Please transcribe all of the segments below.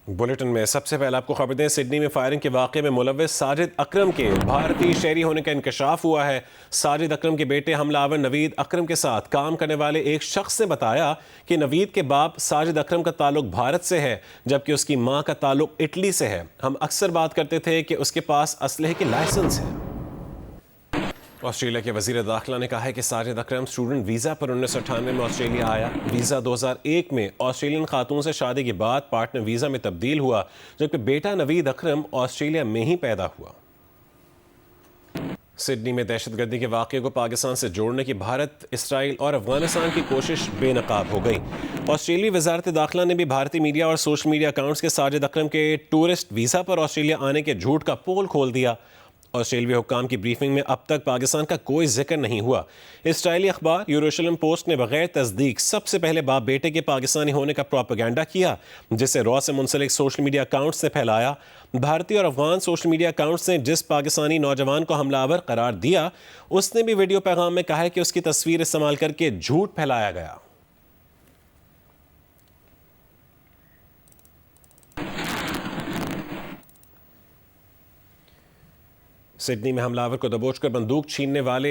Bulletin में सबसे पहले आपको खबर दें, सिडनी में फायरिंग के वाक़े में मुलव्वस साजिद अकरम के भारतीय शहरी होने का इंकशाफ हुआ है। साजिद अकरम के बेटे हमलावर नवीद अकरम के साथ काम करने वाले एक शख्स ने बताया कि नवीद के बाप साजिद अकरम का ताल्लुक भारत से है, जबकि उसकी मां का ताल्लुक इटली से है। हम अक्सर बात करते थे कि उसके पास असलहे के लाइसेंस है। ऑस्ट्रेलिया के वजीर दाखिला ने कहा है कि साजिद अकरम स्टूडेंट वीज़ा पर 1998 में ऑस्ट्रेलिया आया। वीज़ा 2001 में ऑस्ट्रेलियन खातून से शादी के बाद पार्टनर वीज़ा में तब्दील हुआ, जबकि बेटा नवीद अकरम ऑस्ट्रेलिया में ही पैदा हुआ। सिडनी में दहशतगर्दी के वाक़े को पाकिस्तान से जोड़ने की भारत, इसराइल और अफगानिस्तान की कोशिश बेनकाब हो गई। ऑस्ट्रेलियाई वजारत दाखिला ने भी भारतीय मीडिया और सोशल मीडिया अकाउंट्स के साजिद अकरम के टूरिस्ट वीज़ा पर ऑस्ट्रेलिया आने के झूठ का पोल खोल दिया। ऑस्ट्रेलियाई हुक्काम की ब्रीफिंग में अब तक पाकिस्तान का कोई जिक्र नहीं हुआ। इसराइली अखबार यरूशलेम पोस्ट ने बगैर तस्दीक सबसे पहले बाप बेटे के पाकिस्तानी होने का प्रोपेगेंडा किया, जिसे रॉ से मुंसलिक सोशल मीडिया अकाउंट्स ने फैलाया। भारतीय और अफगान सोशल मीडिया अकाउंट्स ने जिस पाकिस्तानी नौजवान को हमलावर करार दिया, उसने भी वीडियो पैगाम में कहा है कि उसकी तस्वीर इस्तेमाल करके झूठ फैलाया गया। सिडनी में हमलावर को दबोचकर बंदूक छीनने वाले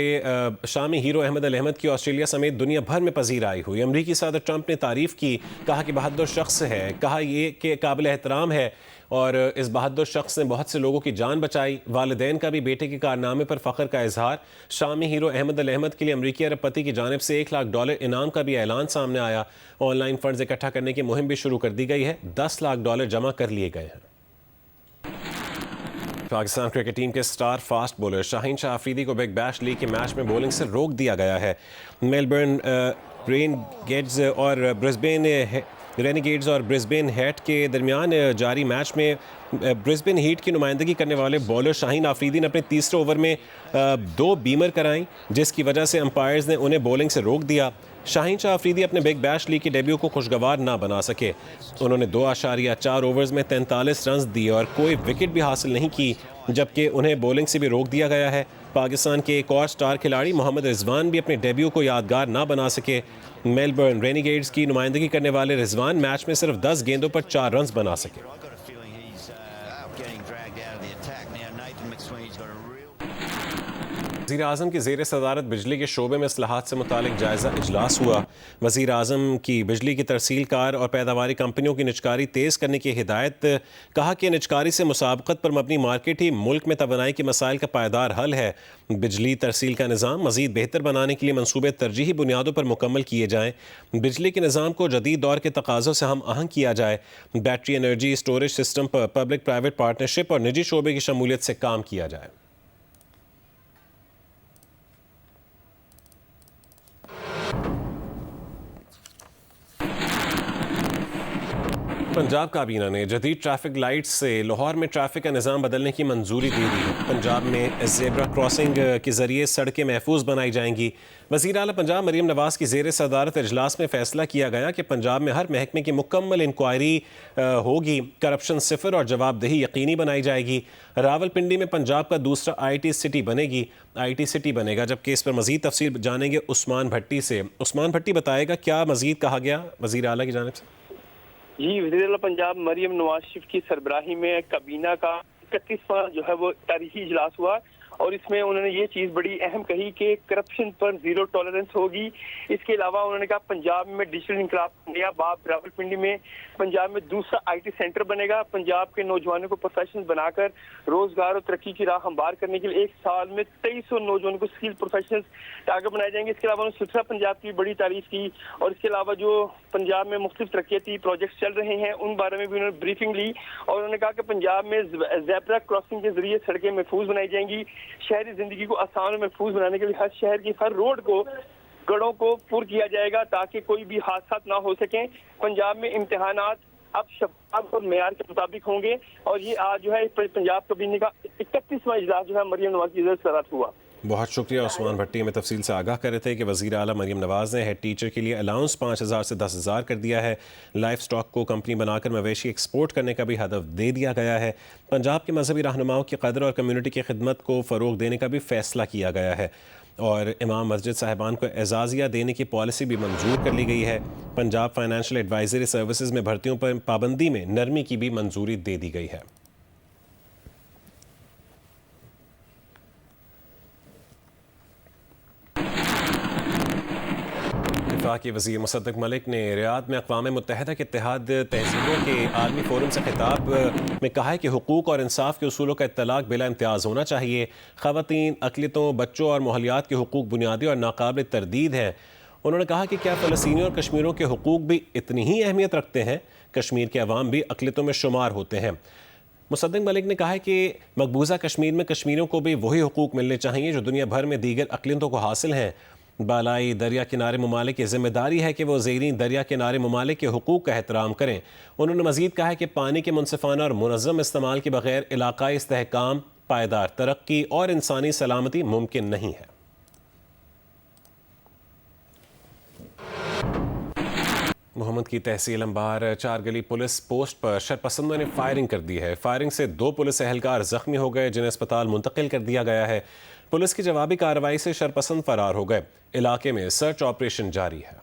शामी हीरो अहमद अल अहमद की ऑस्ट्रेलिया समेत दुनिया भर में पजीराई हुई। अमरीकी सदर ट्रंप ने तारीफ की, कहा कि बहादुर शख्स है, कहा यह कि काबिल एहतराम है और इस बहादुर शख्स ने बहुत से लोगों की जान बचाई। वालिदैन का भी बेटे के कारनामे पर फ़ख्र का इजहार। शामी हीरो अहमद अल अहमद के लिए अमरीकी अरबपति की जानिब से $1 लाख इनाम का भी ऐलान सामने आया। ऑनलाइन फंड्स इकट्ठा करने की मुहिम भी शुरू कर दी गई है। $10 लाख जमा कर लिए गए हैं। पाकिस्तान क्रिकेट टीम के star fast bowler Shaheen Shah Afridi को बिग बैश लीग के मैच में बॉलिंग से रोक दिया गया है। मेलबर्न रेनेगेड्स और ब्रिस्बेन हेट के दरमियान जारी मैच में ब्रिस्बेन हीट की नुमाइंदगी करने वाले बॉलर शाहीन अफरीदी ने अपने तीसरे ओवर में 2 बीमर कराई, जिसकी वजह से अंपायर्स ने उन्हें बॉलिंग से रोक दिया। शाहीन शाह अफरीदी अपने बिग बैश लीग के डेब्यू को खुशगवार ना बना सके। उन्होंने 2.4 ओवर्स में 43 रन दिए और कोई विकेट भी हासिल नहीं की, जबकि उन्हें बॉलिंग से भी रोक दिया गया है। पाकिस्तान के एक और स्टार खिलाड़ी मोहम्मद रिजवान भी अपने डेब्यू को यादगार ना बना सके। मेलबर्न रेनेगेड्स की नुमाइंदगी करने वाले रिजवान मैच में सिर्फ 10 गेंदों पर 4 रन बना सके। वज़ीर आज़म की ज़ेर सदारत बिजली के शोबे में इस्लाहात से मुतालिक जायज़ा इजलास हुआ। वज़ीर आज़म की बिजली की तरसील कार और पैदावारी कंपनियों की निजकारी तेज़ करने की हिदायत। कहा कि निजकारी से मुसाबकत पर मबनी मार्केट ही मुल्क में तवानाई के मसाइल का पायदार हल है। बिजली तरसील का निज़ाम मज़ीद बेहतर बनाने के लिए मनसूबे तरजीही बुनियादों पर मुकम्मल किए जाएँ। बिजली के निज़ाम को जदीद दौर के तकाज़ों से हम आहंग किया जाए। बैटरी एनर्जी स्टोरेज सिस्टम पर पब्लिक प्राइवेट पार्टनरशिप और निजी शोबे की शमूलियत से काम किया जाए। पंजाब काबीना ने जदीद ट्रैफिक लाइट्स से लाहौर में ट्रैफिक का निज़ाम बदलने की मंजूरी दे दी है। पंजाब में ज़ेब्रा क्रॉसिंग के ज़रिए सड़कें महफूज बनाई जाएंगी। वज़ीर आला पंजाब मरीम नवाज़ की ज़ेर सदारत इजलास में फ़ैसला किया गया कि पंजाब में हर महकमे की मुकम्मल इंक्वायरी होगी, करप्शन सिफर और जवाबदेही यकीनी बनाई जाएगी। रावलपिंडी में पंजाब का दूसरा IT सिटी बनेगी, IT सिटी बनेगा। जबकि इस पर मज़ीद तफसील जानेंगे उस्मान भट्टी से। उस्मान भट्टी बताएगा क्या मज़ीद कहा गया वज़ीर आला की जानिब से। जी, वज़ीर पंजाब मरियम नवाज शरीफ की सरबराही में काबीना का 31वां जो है वो तारीखी इजलास हुआ और इसमें उन्होंने ये चीज़ बड़ी अहम कही कि करप्शन पर जीरो टॉलरेंस होगी। इसके अलावा उन्होंने कहा पंजाब में डिजिटल इंकलाब नया बाप, रावलपिंडी में पंजाब में दूसरा IT सेंटर बनेगा। पंजाब के नौजवानों को प्रोफेशनल बनाकर रोजगार और तरक्की की राह हमवार करने के लिए 1 साल में 2300 नौजवानों को स्किल प्रोफेशनल्स टारगेट बनाए जाएंगे। इसके अलावा उन्होंने सुथरा पंजाब की बड़ी तारीफ की और इसके अलावा जो पंजाब में मुख्तलिफ तरक्याती प्रोजेक्ट्स चल रहे हैं उन बारे में भी उन्होंने ब्रीफिंग ली और उन्होंने कहा कि पंजाब में ज़ेब्रा क्रॉसिंग के जरिए सड़कें महफूज बनाई जाएंगी। शहरी जिंदगी को आसान और महफूज बनाने के लिए हर शहर की हर रोड को गड़ों को पुर किया जाएगा ताकि कोई भी हादसा ना हो सके। पंजाब में इम्तिहानात अब शफाफ और मेयार के मुताबिक होंगे और ये आज जो है पंजाब काबीना का 31वां इजलास जो है मरियम नवाज की सदारत हुआ। बहुत शुक्रिया। उस्मान भट्टी हमें तफसील से आगाह कर रहे थे कि वज़ीर आला मरीम नवाज़ ने हेड टीचर के लिए अलाउंस 5,000 से 10,000 कर दिया है। लाइफ स्टॉक को कंपनी बनाकर मवेशी एक्सपोर्ट करने का भी हदफ दे दिया गया है। पंजाब के मजहबी रहनुमाओं की कदर और कम्यूनिटी की खिदमत को फ़रोग देने का भी फैसला किया गया है और इमाम मस्जिद साहिबान को एजाज़िया देने की पॉलिसी भी मंजूर कर ली गई है। पंजाब फाइनेंशियल एडवाइजरी सर्विसेज में भर्तियों पर पाबंदी में नरमी की भी मंजूरी दे दी गई है। वफाकी वज़ीर मुसद्दक मलिक ने रियाद में अक़वाम मुत्तहिदा के इत्तेहाद तहज़ीबों के आलमी फ़ोरम से खिताब में कहा है कि हुकूक और इंसाफ के उसूलों का इत्तलाक़ बिला इम्तियाज़ होना चाहिए। ख़वातीन, अक़लियतों, बच्चों और माहौलियात के हुकूक बुनियादी और नाकाबिल तरदीद हैं। उन्होंने कहा कि क्या फ़लस्तीनियों और कश्मीरियों के हुकूक भी इतनी ही अहमियत रखते हैं? कश्मीर के अवाम भी अक़लियतों में शुमार होते हैं। मुसद्दक मलिक ने कहा है कि मकबूजा कश्मीर में कश्मीरियों को भी वही हुकूक मिलने चाहिए जो दुनिया भर में दीगर अक़लियतों को हासिल हैं। बालाई दरिया किनारे ममालिक की जिम्मेदारी है कि वो ज़ेरीन दरिया किनारे ममालिक के हुकूक का एहतराम करें। उन्होंने मज़ीद कहा है कि पानी के मुनसिफाना और मुनज़्ज़म इस्तेमाल के बगैर इलाकाई इस्तेहकाम, पायदार तरक्की और इंसानी सलामती मुमकिन नहीं है। मोहम्मद की तहसील अंबार 4 गली पुलिस पोस्ट पर शरपसंदों ने फायरिंग कर दी है। फायरिंग से 2 पुलिस एहलकार जख्मी हो गए जिन्हें अस्पताल मुंतकिल कर दिया गया है। पुलिस की जवाबी कार्रवाई से शरपसंद फरार हो गए। इलाके में सर्च ऑपरेशन जारी है।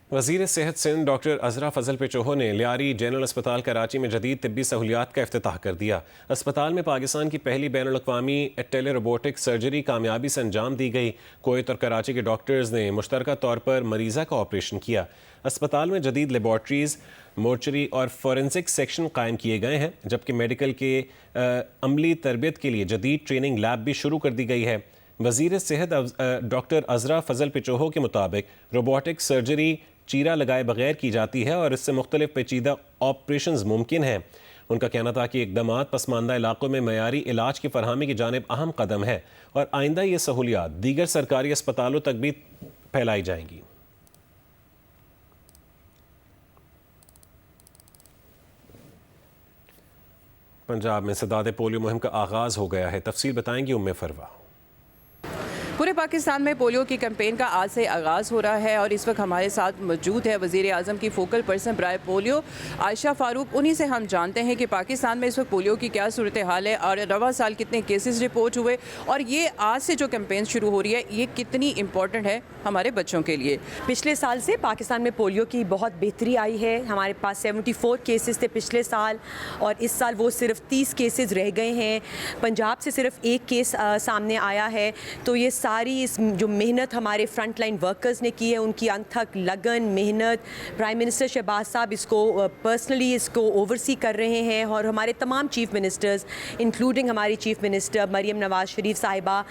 वज़ीर सेहत सिंध डॉक्टर अज़रा फजल पिचोहो ने लियारी जनरल अस्पताल कराची में जदीद तिब्बी सहूलियात का इफ्तिताह कर दिया। अस्पताल में पाकिस्तान की पहली बैनुल-अक़वामी टेली रोबोटिक सर्जरी कामयाबी से अंजाम दी गई। कोयत और कराची के डॉक्टर्स ने मुश्तरका तौर पर मरीज़ा का ऑपरेशन किया। अस्पताल में जदीद लेबॉर्ट्रीज़, मोर्चरी और फोरेंसिक सेक्शन कायम किए गए हैं, जबकि मेडिकल के अमली तरबियत के लिए जदीद ट्रेनिंग लैब भी शुरू कर दी गई है। वज़ीर सेहत डॉक्टर अज़रा फजल पिचोहो के मुताबिक रोबोटिक सर्जरी चीरा लगाए बगैर की जाती है और इससे मुख्तलिफ पेचीदा ऑपरेशंस मुमकिन हैं। उनका कहना था कि इक़दामात पसमानदा इलाकों में मयारी इलाज की फरहमी की जानिब अहम कदम है और आइंदा ये सहूलियात दीगर सरकारी अस्पतालों तक भी फैलाई जाएंगी। पंजाब में सदाद पोलियो मुहिम का आगाज़ हो गया है। तफसील बताएंगी उम्मे फरवा। पूरे पाकिस्तान में पोलियो की कैंपेन का आज से आगाज़ हो रहा है और इस वक्त हमारे साथ मौजूद है वज़ीर आज़म की फोकल पर्सन बराए पोलियो आयशा फ़ारूक। उन्हीं से हम जानते हैं कि पाकिस्तान में इस वक्त पोलियो की क्या सूरत हाल है और रवा साल कितने केसेस रिपोर्ट हुए और ये आज से जो कैंपेन शुरू हो रही है ये कितनी इम्पोर्टेंट है हमारे बच्चों के लिए। पिछले साल से पाकिस्तान में पोलियो की बहुत बेहतरी आई है। हमारे पास 74 केसेस थे पिछले साल और इस साल वो सिर्फ 30 केसेस रह गए हैं। पंजाब से सिर्फ 1 केस सामने आया है। तो ये सारी इस जो मेहनत हमारे फ्रंट लाइन वर्कर्स ने की है, उनकी अनथक लगन मेहनत, प्राइम मिनिस्टर शहबाज साहब इसको पर्सनली इसको ओवरसी कर रहे हैं और हमारे तमाम चीफ मिनिस्टर्स इंक्लूडिंग हमारी चीफ मिनिस्टर मरियम नवाज शरीफ साहिबा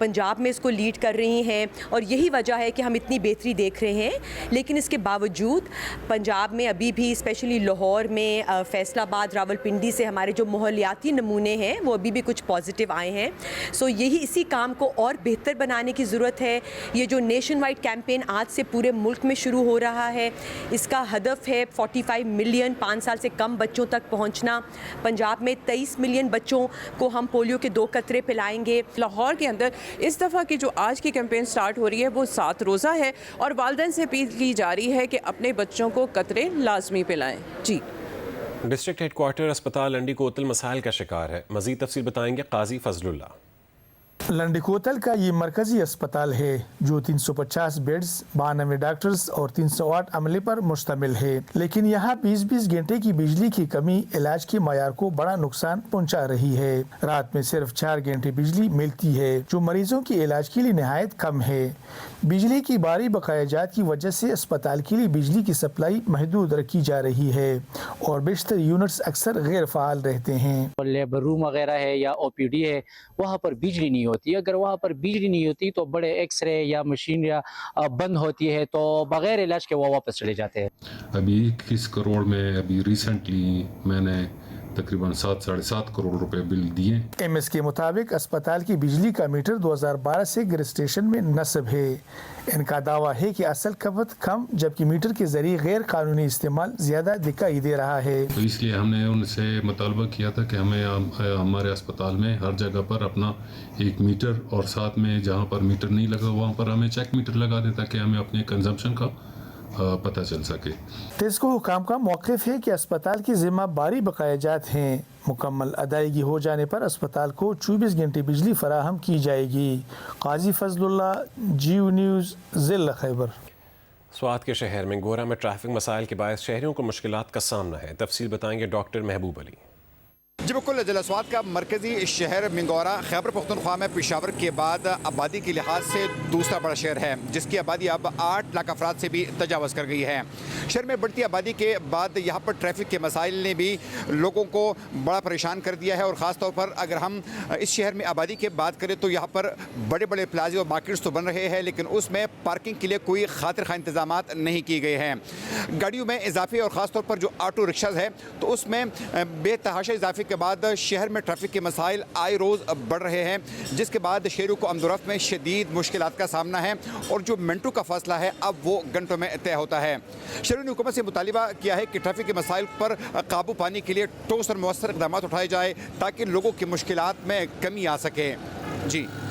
पंजाब में इसको लीड कर रही हैं और यही वजह है कि हम इतनी बेहतरी देख रहे हैं। लेकिन इसके बावजूद पंजाब में अभी भी स्पेशली लाहौर में, फैसलाबाद, रावलपिंडी से हमारे जो माहौलियाती नमूने हैं वो अभी भी कुछ पॉजिटिव आए हैं। सो यही इसी काम को और बेहतर बनाने की ज़रूरत है। ये जो नेशन वाइड कैंपेन आज से पूरे मुल्क में शुरू हो रहा है, इसका हदफ है 45 मिलियन 5 साल से कम बच्चों तक पहुंचना। पंजाब में 23 मिलियन बच्चों को हम पोलियो के 2 कतरे पिलाएंगे। लाहौर के अंदर इस दफ़ा की जो आज की कैंपेन स्टार्ट हो रही है वो 7 रोज़ा है और वालिदैन से अपील की जा रही है कि अपने बच्चों को कतरे लाजमी पिलाएं। जी। डिस्ट्रिक्ट हेडक्वार्टर अस्पताल लंडी कोतल मसाइल का शिकार है। मज़ीद तफसील बताएंगे काजी फजलुल्लाह। लंडी कोतल का ये मरकजी अस्पताल है जो 350 बेड्स, 92 डॉक्टर्स और 308 अमले पर मुश्तमिल है। लेकिन यहाँ 20-20 घंटे की बिजली की कमी इलाज के मयार को बड़ा नुकसान पहुँचा रही है। रात में सिर्फ 4 घंटे बिजली मिलती है जो मरीजों के इलाज के लिए नहायत कम है। बिजली की भारी बकायाजात की वजह से अस्पताल के लिए बिजली की सप्लाई महदूद रखी जा रही है और बेशतर यूनिट्स अक्सर गैर फाल रहते हैं। लेबर रूम वगैरह है या OPD है, वहाँ पर बिजली नहीं होती। अगर वहाँ पर बिजली नहीं होती तो बड़े एक्सरे या मशीन या बंद होती है तो बगैर इलाज के वो वापस चले जाते हैं। अभी 21 करोड़ में अभी रिसेंटली मैंने तकरीबन 7-7.5 करोड़ रुपए बिल दिए। एमएस के मुताबिक अस्पताल की बिजली का मीटर 2012 से गिर स्टेशन में नस्ब है। इनका दावा है कि असल खपत कम जबकि मीटर के जरिए गैर कानूनी इस्तेमाल ज्यादा दिखाई दे रहा है। तो इसलिए हमने उनसे मुतालबा किया था कि हमें हमारे अस्पताल में हर जगह पर अपना एक मीटर और साथ में जहाँ पर मीटर नहीं लगा वहाँ पर हमें चेक मीटर लगा दे ताकि हमें अपने कंजम्पशन का पता चल सके। टेस्को हुकाम का मौक़िफ़ है कि अस्पताल की जिम्मा बारी बकायाजात हैं। मुकम्मल अदायगी हो जाने पर अस्पताल को 24 घंटे बिजली फराहम की जाएगी। काजी फजलुल्लाह, जियो न्यूज़, ज़िला खैबर। स्वात के शहर में गोरा में ट्रैफिक मसाइल के बायस शहरियों को मुश्किलात का सामना है। तफसील बताएंगे डॉक्टर महबूब अली। जी बिल्कुल, जिला स्वात का मरकजी शहर मिंगौरा खैबर पख्तूनख्वा में पेशावर के बाद आबादी के लिहाज से दूसरा बड़ा शहर है, जिसकी आबादी अब 8 लाख अफराद से भी तजावज़ कर गई है। शहर में बढ़ती आबादी के बाद यहाँ पर ट्रैफिक के मसाइल ने भी लोगों को बड़ा परेशान कर दिया है और ख़ास तौर पर अगर हम इस शहर में आबादी की बात करें तो यहाँ पर बड़े बड़े प्लाजे और मार्केट्स तो बन रहे हैं, लेकिन उसमें पार्किंग के लिए कोई खातिर खा इंतजाम नहीं किए गए हैं। गाड़ियों में इजाफे और ख़ास तौर पर जो ऑटो रिक्शाज है तो उसमें बेतहाशा इजाफे के बाद शहर में ट्रैफिक के मसाइल आए रोज़ बढ़ रहे हैं, जिसके बाद शहरों को अमदोरफ्त में शदीद मुश्किलात का सामना है और जो मिनटों का फासला है अब वो घंटों में तय होता है। शहरों ने हुकूमत से मुतालिबा किया है कि ट्रैफिक के मसाइल पर काबू पाने के लिए ठोस और मौसर इक़दाम उठाए जाए ताकि लोगों की मुश्किलात में कमी आ सके। जी।